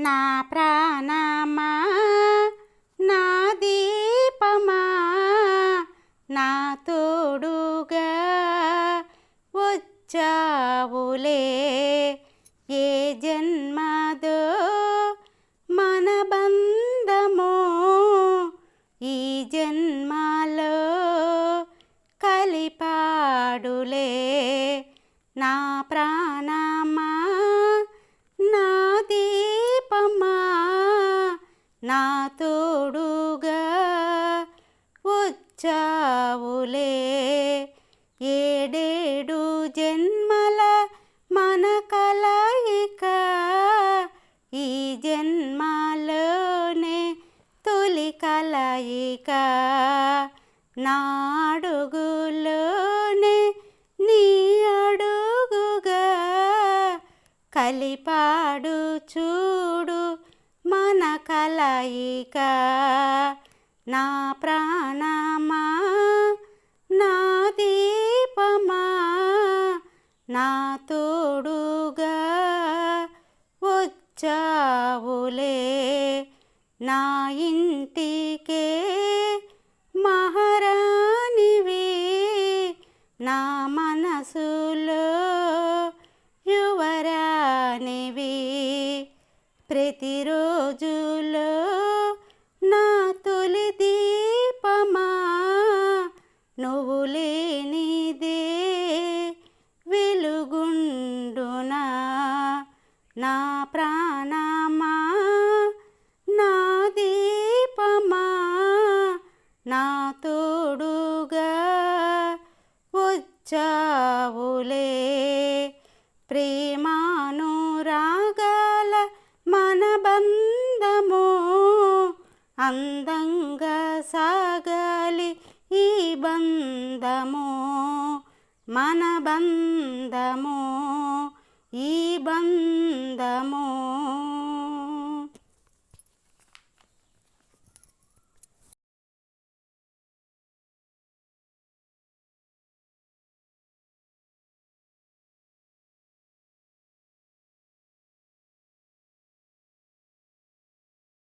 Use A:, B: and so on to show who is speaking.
A: నా ప్రాణమా నా దీపమా నా తోడుగా వచ్చావులే ఏ జన్మదో మన బంధమో ఈ జన్మలో కలిపాడులే నా ప్రాణమా నా దీపమా నా తోడుగా వచ్చావులే ఏడేడు జన్మల మన కలయిక ఈ జన్మలోనే తొలి కలయిక నా అడుగులోనే నీ అడుగుగా కలిపాడు చూడు మన కలయిక నా ప్రాణమా నా దీపమా నా తోడుగా వచ్చావులే నా ఇంటికే మహారాణివి నా మనసులో యువరాణివి ప్రతిరోజులో నా తొలి దీపమా నువ్వు లేనిదే వెలుగుండునా నా ప్రాణమా నా దీపమా నా తోడుగా వచ్చావులే ప్రేమానురాగాల మన బంధము అందంగా సాగాలి ఈ బంధము మన బంధము ఈ బంధము